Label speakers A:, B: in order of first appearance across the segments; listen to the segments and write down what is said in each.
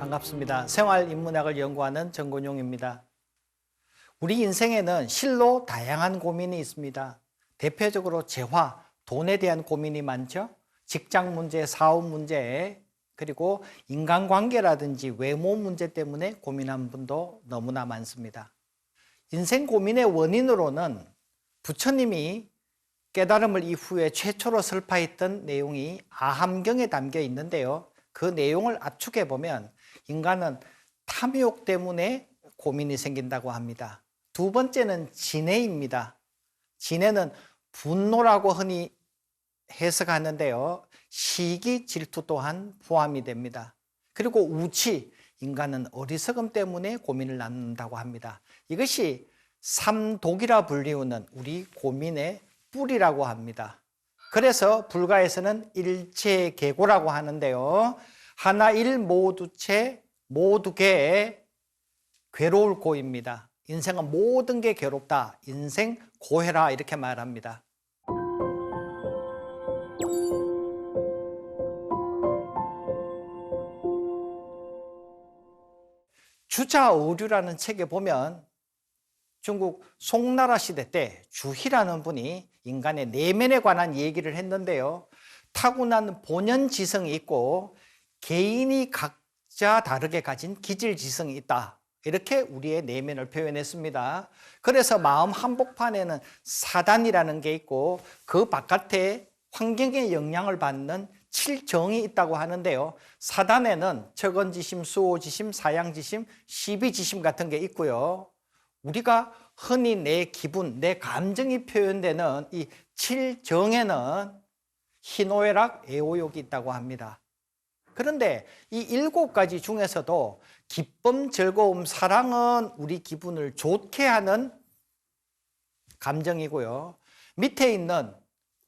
A: 반갑습니다. 생활인문학을 연구하는 정건용입니다. 우리 인생에는 실로 다양한 고민이 있습니다. 대표적으로 재화, 돈에 대한 고민이 많죠. 직장 문제, 사업 문제, 그리고 인간관계라든지 외모 문제 때문에 고민한 분도 너무나 많습니다. 인생 고민의 원인으로는 부처님이 깨달음을 이후에 최초로 설파했던 내용이 아함경에 담겨 있는데요. 그 내용을 압축해 보면 인간은 탐욕 때문에 고민이 생긴다고 합니다. 두 번째는 진해입니다. 진해는 분노라고 흔히 해석하는데요. 시기, 질투 또한 포함이 됩니다. 그리고 우치, 인간은 어리석음 때문에 고민을 낳는다고 합니다. 이것이 삼독이라 불리우는 우리 고민의 뿌리라고 합니다. 그래서 불가에서는 일체계고라고 하는데요. 하나일 모두체 모두계 괴로울 고입니다. 인생은 모든 게 괴롭다. 인생 고해라 이렇게 말합니다. 주자어류라는 책에 보면 중국 송나라 시대 때 주희라는 분이 인간의 내면에 관한 얘기를 했는데요. 타고난 본연지성이 있고 개인이 각자 다르게 가진 기질지성이 있다. 이렇게 우리의 내면을 표현했습니다. 그래서 마음 한복판에는 사단이라는 게 있고 그 바깥에 환경의 영향을 받는 칠정이 있다고 하는데요. 사단에는 척언지심, 수호지심, 사양지심, 시비지심 같은 게 있고요. 우리가 흔히 내 기분, 내 감정이 표현되는 이 칠정에는 희노애락, 애호욕이 있다고 합니다. 그런데 이 7가지 중에서도 기쁨, 즐거움, 사랑은 우리 기분을 좋게 하는 감정이고요. 밑에 있는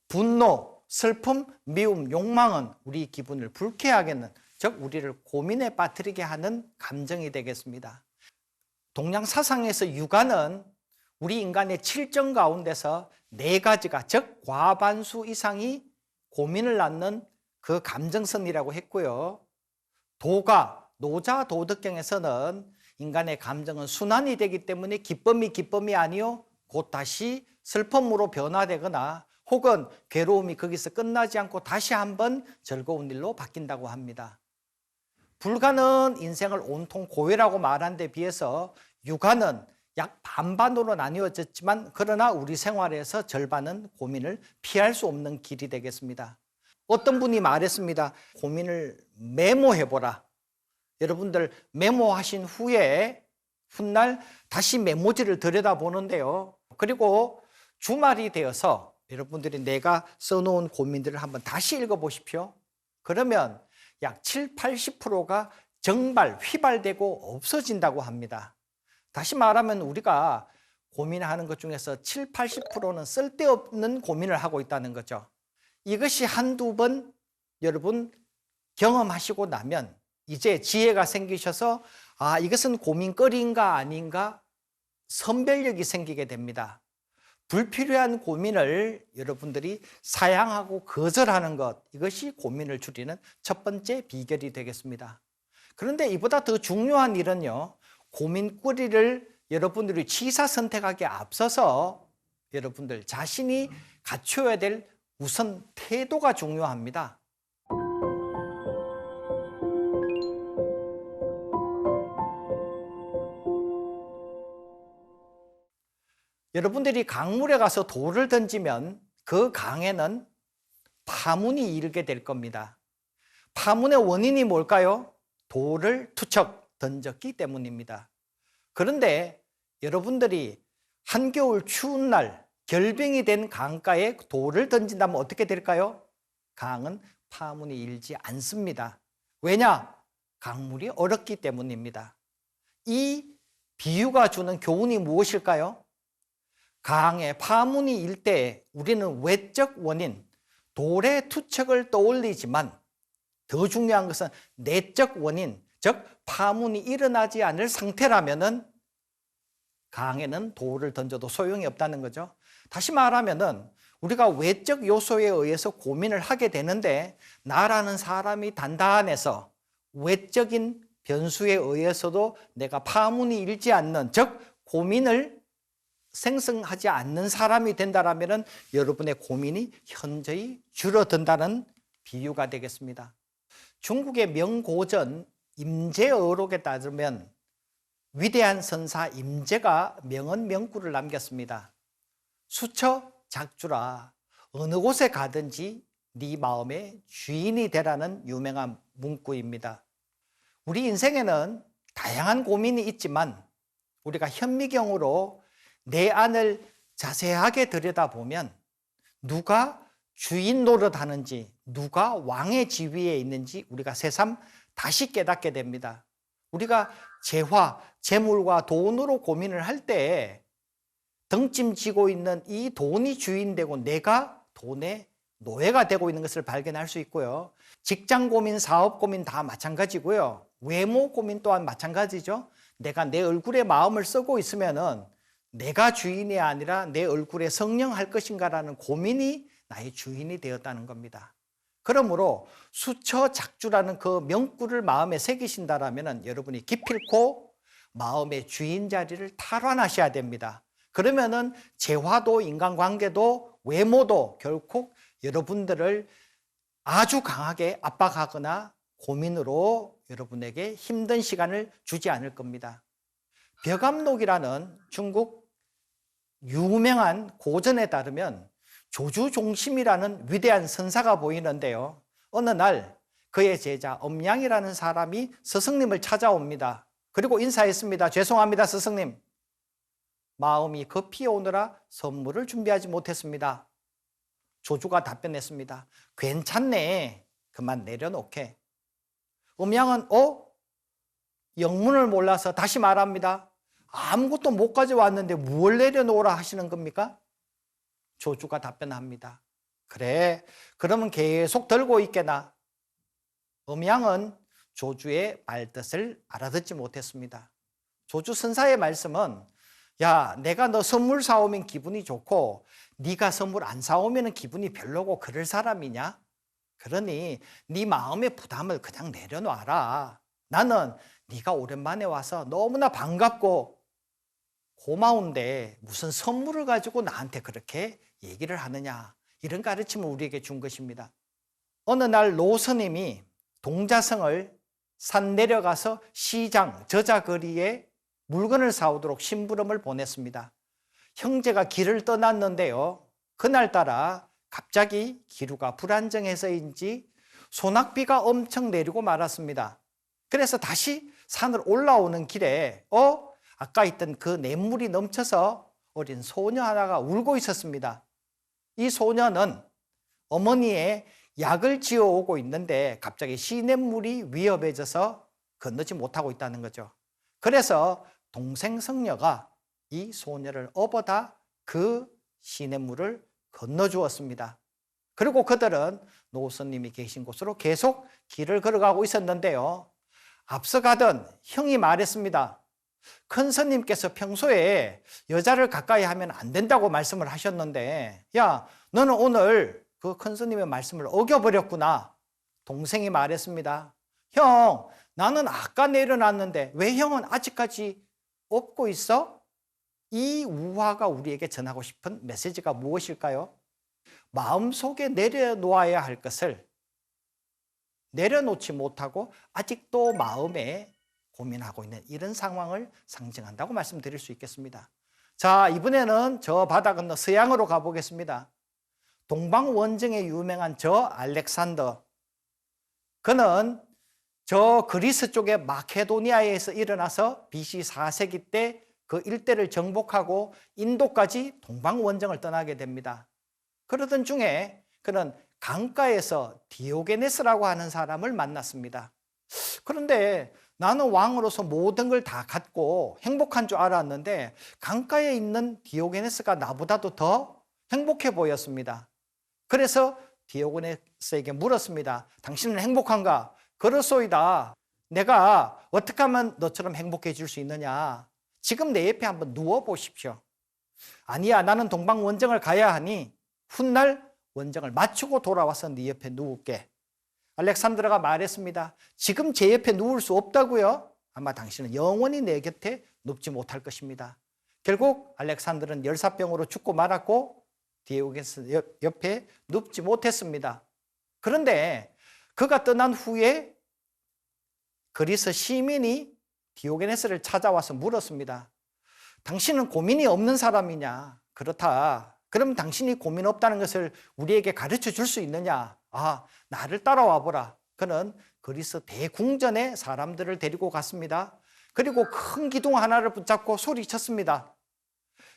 A: 분노, 슬픔, 미움, 욕망은 우리 기분을 불쾌하게 하는, 즉 우리를 고민에 빠뜨리게 하는 감정이 되겠습니다. 동양 사상에서 육아는 우리 인간의 칠정 가운데서 4가지가, 즉 과반수 이상이 고민을 낳는 그 감정선이라고 했고요. 도가, 노자 도덕경에서는 인간의 감정은 순환이 되기 때문에 기쁨이 아니요 곧 다시 슬픔으로 변화되거나 혹은 괴로움이 거기서 끝나지 않고 다시 한번 즐거운 일로 바뀐다고 합니다. 불가는 인생을 온통 고해라고 말한 데 비해서 육아는 약 반반으로 나뉘어졌지만 그러나 우리 생활에서 절반은 고민을 피할 수 없는 길이 되겠습니다. 어떤 분이 말했습니다. 고민을 메모해보라. 여러분들 메모하신 후에 훗날 다시 메모지를 들여다보는데요. 그리고 주말이 되어서 여러분들이 내가 써놓은 고민들을 한번 다시 읽어보십시오. 그러면 약 70~80%가 정발, 휘발되고 없어진다고 합니다. 다시 말하면 우리가 고민하는 것 중에서 70~80%는 쓸데없는 고민을 하고 있다는 거죠. 이것이 한두 번 여러분 경험하시고 나면 이제 지혜가 생기셔서 이것은 고민거리인가 아닌가 선별력이 생기게 됩니다. 불필요한 고민을 여러분들이 사양하고 거절하는 것, 이것이 고민을 줄이는 첫 번째 비결이 되겠습니다. 그런데 이보다 더 중요한 일은요, 고민거리를 여러분들이 취사 선택하기에 앞서서 여러분들 자신이 갖춰야 될 우선 태도가 중요합니다. 여러분들이 강물에 가서 돌을 던지면 그 강에는 파문이 일게 될 겁니다. 파문의 원인이 뭘까요? 돌을 투척 던졌기 때문입니다. 그런데 여러분들이 한겨울 추운 날 결빙이 된 강가에 돌을 던진다면 어떻게 될까요? 강은 파문이 일지 않습니다. 왜냐? 강물이 얼었기 때문입니다. 이 비유가 주는 교훈이 무엇일까요? 강에 파문이 일 때 우리는 외적 원인, 돌의 투척을 떠올리지만 더 중요한 것은 내적 원인, 즉 파문이 일어나지 않을 상태라면은 강에는 돌을 던져도 소용이 없다는 거죠. 다시 말하면은 우리가 외적 요소에 의해서 고민을 하게 되는데 나라는 사람이 단단해서 외적인 변수에 의해서도 내가 파문이 일지 않는, 즉 고민을 생성하지 않는 사람이 된다라면 여러분의 고민이 현저히 줄어든다는 비유가 되겠습니다. 중국의 명고전 임재어록에 따르면 위대한 선사 임재가 명언명구를 남겼습니다. 수처 작주라 어느 곳에 가든지 네 마음의 주인이 되라는 유명한 문구입니다. 우리 인생에는 다양한 고민이 있지만 우리가 현미경으로 내 안을 자세하게 들여다보면 누가 주인 노릇하는지, 누가 왕의 지위에 있는지 우리가 새삼 다시 깨닫게 됩니다. 우리가 재화, 재물과 돈으로 고민을 할 때 등짐 지고 있는 이 돈이 주인 되고 내가 돈의 노예가 되고 있는 것을 발견할 수 있고요. 직장 고민, 사업 고민 다 마찬가지고요. 외모 고민 또한 마찬가지죠. 내가 내 얼굴에 마음을 쓰고 있으면은 내가 주인이 아니라 내 얼굴에 성령할 것인가라는 고민이 나의 주인이 되었다는 겁니다. 그러므로 수처 작주라는 그 명구를 마음에 새기신다라면 여러분이 기필코 마음의 주인 자리를 탈환하셔야 됩니다. 그러면은 재화도 인간관계도 외모도 결코 여러분들을 아주 강하게 압박하거나 고민으로 여러분에게 힘든 시간을 주지 않을 겁니다. 벼감록이라는 중국 유명한 고전에 따르면 조주종심이라는 위대한 선사가 보이는데요. 어느 날 그의 제자 엄양이라는 사람이 스승님을 찾아옵니다. 그리고 인사했습니다. 죄송합니다, 스승님. 마음이 급히 오느라 선물을 준비하지 못했습니다. 조주가 답변했습니다. 괜찮네. 그만 내려놓게. 엄양은 영문을 몰라서 다시 말합니다. 아무것도 못 가져왔는데 뭘 내려놓으라 하시는 겁니까? 조주가 답변합니다. 그래, 그러면 계속 들고 있게나. 엄양은 조주의 말뜻을 알아듣지 못했습니다. 조주 선사의 말씀은 야, 내가 너 선물 사오면 기분이 좋고 네가 선물 안 사오면 기분이 별로고 그럴 사람이냐? 그러니 네 마음의 부담을 그냥 내려놔라. 나는 네가 오랜만에 와서 너무나 반갑고 고마운데 무슨 선물을 가지고 나한테 그렇게 얘기를 하느냐. 이런 가르침을 우리에게 준 것입니다. 어느 날 노스님이 동자성을 산 내려가서 시장, 저자거리에 물건을 사오도록 심부름을 보냈습니다. 형제가 길을 떠났는데요. 그날따라 갑자기 기류가 불안정해서인지 소낙비가 엄청 내리고 말았습니다. 그래서 다시 산을 올라오는 길에 아까 있던 그 냇물이 넘쳐서 어린 소녀 하나가 울고 있었습니다. 이 소녀는 어머니의 약을 지어오고 있는데 갑자기 시냇물이 위험해져서 건너지 못하고 있다는 거죠. 그래서 동생 성녀가 이 소녀를 업어다 그 시냇물을 건너주었습니다. 그리고 그들은 노스님이 계신 곳으로 계속 길을 걸어가고 있었는데요. 앞서 가던 형이 말했습니다. 큰 스님께서 평소에 여자를 가까이 하면 안 된다고 말씀을 하셨는데 야, 너는 오늘 그 큰 스님의 말씀을 어겨버렸구나. 동생이 말했습니다. 형, 나는 아까 내려놨는데 왜 형은 아직까지 업고 있어? 이 우화가 우리에게 전하고 싶은 메시지가 무엇일까요? 마음속에 내려놓아야 할 것을 내려놓지 못하고 아직도 마음에 고민하고 있는 이런 상황을 상징한다고 말씀드릴 수 있겠습니다. 자, 이번에는 저 바다 건너 서양으로 가보겠습니다. 동방원정에 유명한 저 알렉산더, 그는 저 그리스 쪽의 마케도니아에서 일어나서 BC 4세기 때 그 일대를 정복하고 인도까지 동방원정을 떠나게 됩니다. 그러던 중에 그는 강가에서 디오게네스라고 하는 사람을 만났습니다. 그런데 나는 왕으로서 모든 걸 다 갖고 행복한 줄 알았는데 강가에 있는 디오게네스가 나보다도 더 행복해 보였습니다. 그래서 디오게네스에게 물었습니다. 당신은 행복한가? 그렇소이다. 내가 어떻게 하면 너처럼 행복해질 수 있느냐? 지금 내 옆에 한번 누워보십시오. 아니야, 나는 동방원정을 가야 하니 훗날 원정을 마치고 돌아와서 네 옆에 누울게. 알렉산드라가 말했습니다. 지금 제 옆에 누울 수 없다고요? 아마 당신은 영원히 내 곁에 눕지 못할 것입니다. 결국 알렉산드는 열사병으로 죽고 말았고 디오게네스 옆에 눕지 못했습니다. 그런데 그가 떠난 후에 그리스 시민이 디오게네스를 찾아와서 물었습니다. 당신은 고민이 없는 사람이냐? 그렇다. 그럼 당신이 고민 없다는 것을 우리에게 가르쳐 줄 수 있느냐? 나를 따라와 보라. 그는 그리스 대궁전에 사람들을 데리고 갔습니다. 그리고 큰 기둥 하나를 붙잡고 소리쳤습니다.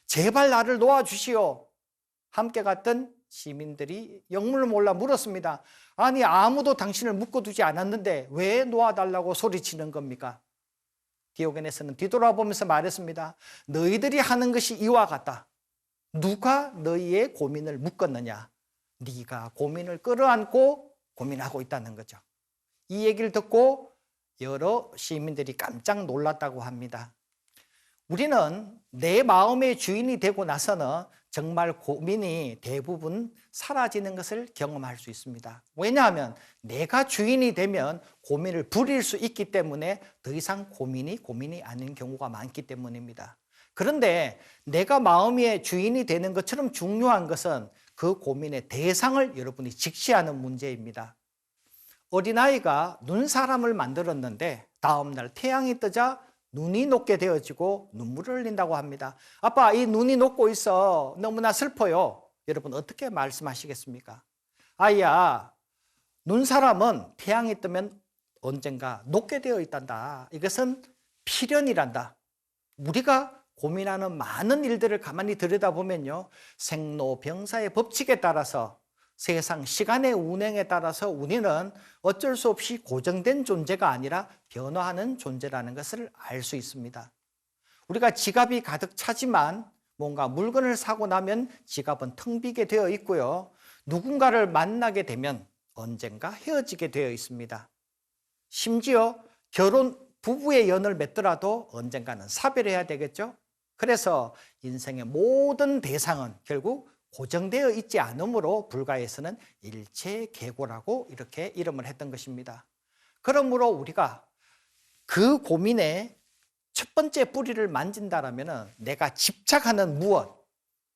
A: 제발 나를 놓아주시오. 함께 갔던 시민들이 영문을 몰라 물었습니다. 아니, 아무도 당신을 묶어두지 않았는데 왜 놓아달라고 소리치는 겁니까? 디오게네스는 뒤돌아보면서 말했습니다. 너희들이 하는 것이 이와 같다. 누가 너희의 고민을 묶었느냐? 네가 고민을 끌어안고 고민하고 있다는 거죠. 이 얘기를 듣고 여러 시민들이 깜짝 놀랐다고 합니다. 우리는 내 마음의 주인이 되고 나서는 정말 고민이 대부분 사라지는 것을 경험할 수 있습니다. 왜냐하면 내가 주인이 되면 고민을 부릴 수 있기 때문에 더 이상 고민이 아닌 경우가 많기 때문입니다. 그런데 내가 마음의 주인이 되는 것처럼 중요한 것은 그 고민의 대상을 여러분이 직시하는 문제입니다. 어린아이가 눈사람을 만들었는데 다음날 태양이 뜨자 눈이 녹게 되어지고 눈물을 흘린다고 합니다. 아빠, 이 눈이 녹고 있어. 너무나 슬퍼요. 여러분 어떻게 말씀하시겠습니까? 아이야, 눈사람은 태양이 뜨면 언젠가 녹게 되어 있단다. 이것은 필연이란다. 우리가 고민하는 많은 일들을 가만히 들여다보면요, 생로병사의 법칙에 따라서 세상 시간의 운행에 따라서 우리는 어쩔 수 없이 고정된 존재가 아니라 변화하는 존재라는 것을 알 수 있습니다. 우리가 지갑이 가득 차지만 뭔가 물건을 사고 나면 지갑은 텅 비게 되어 있고요. 누군가를 만나게 되면 언젠가 헤어지게 되어 있습니다. 심지어 부부의 연을 맺더라도 언젠가는 사별해야 되겠죠. 그래서 인생의 모든 대상은 결국 고정되어 있지 않으므로 불가에서는 일체계고라고 이렇게 이름을 했던 것입니다. 그러므로 우리가 그 고민의 첫 번째 뿌리를 만진다라면 내가 집착하는 무엇,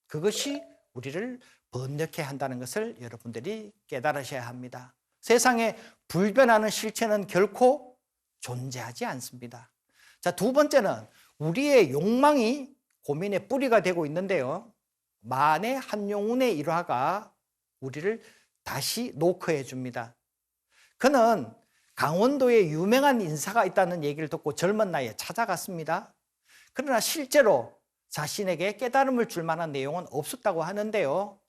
A: 그것이 우리를 번뇌케 한다는 것을 여러분들이 깨달으셔야 합니다. 세상에 불변하는 실체는 결코 존재하지 않습니다. 자, 두 번째는 우리의 욕망이 고민의 뿌리가 되고 있는데요, 만의 한용운의 일화가 우리를 다시 노크해 줍니다. 그는 강원도에 유명한 인사가 있다는 얘기를 듣고 젊은 나이에 찾아갔습니다. 그러나 실제로 자신에게 깨달음을 줄 만한 내용은 없었다고 하는데요,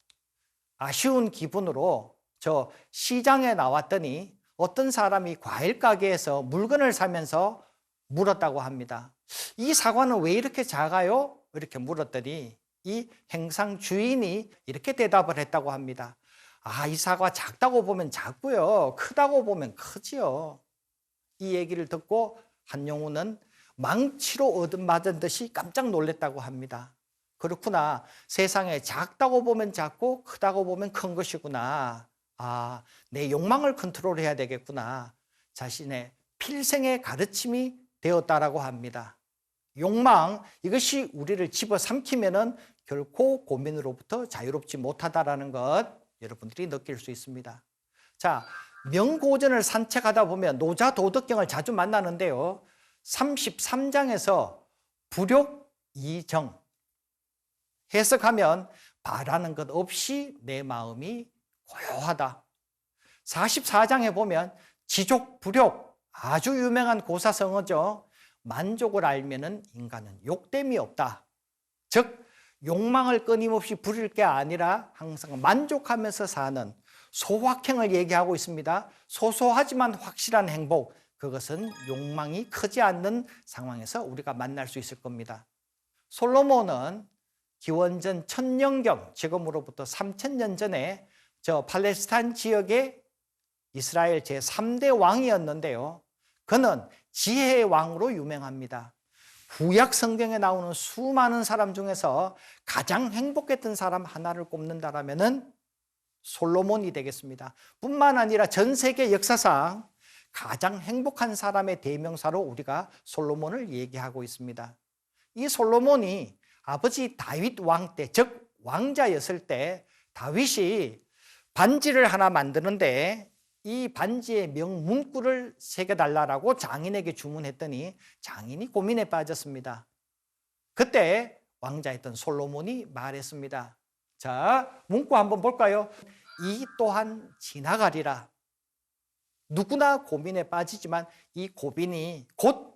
A: 아쉬운 기분으로 저 시장에 나왔더니 어떤 사람이 과일 가게에서 물건을 사면서 물었다고 합니다. 이 사과는 왜 이렇게 작아요? 이렇게 물었더니 이 행상 주인이 이렇게 대답을 했다고 합니다. 이 사과 작다고 보면 작고요, 크다고 보면 크지요. 이 얘기를 듣고 한용운은 망치로 얻어맞은 듯이 깜짝 놀랐다고 합니다. 그렇구나, 세상에 작다고 보면 작고 크다고 보면 큰 것이구나. 내 욕망을 컨트롤해야 되겠구나. 자신의 필생의 가르침이 되었다라고 합니다. 욕망, 이것이 우리를 집어삼키면은 결코 고민으로부터 자유롭지 못하다라는 것 여러분들이 느낄 수 있습니다. 자, 명고전을 산책하다 보면 노자 도덕경을 자주 만나는데요, 33장에서 불욕이정 해석하면 바라는 것 없이 내 마음이 고요하다. 44장에 보면 지족불욕, 아주 유명한 고사성어죠. 만족을 알면은 인간은 욕됨이 없다. 즉 욕망을 끊임없이 부릴 게 아니라 항상 만족하면서 사는 소확행을 얘기하고 있습니다. 소소하지만 확실한 행복, 그것은 욕망이 크지 않는 상황에서 우리가 만날 수 있을 겁니다. 솔로몬은 기원전 1000년경, 지금으로부터 3000년 전에 저 팔레스타인 지역의 이스라엘 제3대 왕이었는데요, 그는 지혜의 왕으로 유명합니다. 구약 성경에 나오는 수많은 사람 중에서 가장 행복했던 사람 하나를 꼽는다라면은 솔로몬이 되겠습니다. 뿐만 아니라 전 세계 역사상 가장 행복한 사람의 대명사로 우리가 솔로몬을 얘기하고 있습니다. 이 솔로몬이 아버지 다윗 왕 때, 즉 왕자였을 때 다윗이 반지를 하나 만드는데 이 반지의 명문구를 새겨달라고 장인에게 주문했더니 장인이 고민에 빠졌습니다. 그때 왕자였던 솔로몬이 말했습니다. 자, 문구 한번 볼까요? 이 또한 지나가리라. 누구나 고민에 빠지지만 이 고민이 곧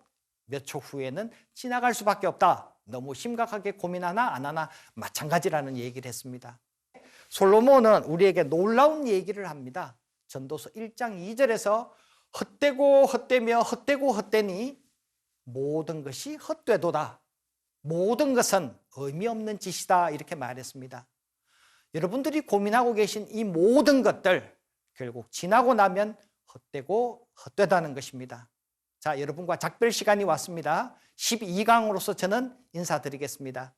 A: 몇 초 후에는 지나갈 수밖에 없다. 너무 심각하게 고민하나 안 하나 마찬가지라는 얘기를 했습니다. 솔로몬은 우리에게 놀라운 얘기를 합니다. 전도서 1장 2절에서 헛되고 헛되며 헛되고 헛되니 모든 것이 헛되도다. 모든 것은 의미 없는 짓이다. 이렇게 말했습니다. 여러분들이 고민하고 계신 이 모든 것들 결국 지나고 나면 헛되고 헛되다는 것입니다. 자, 여러분과 작별 시간이 왔습니다. 12강으로서 저는 인사드리겠습니다.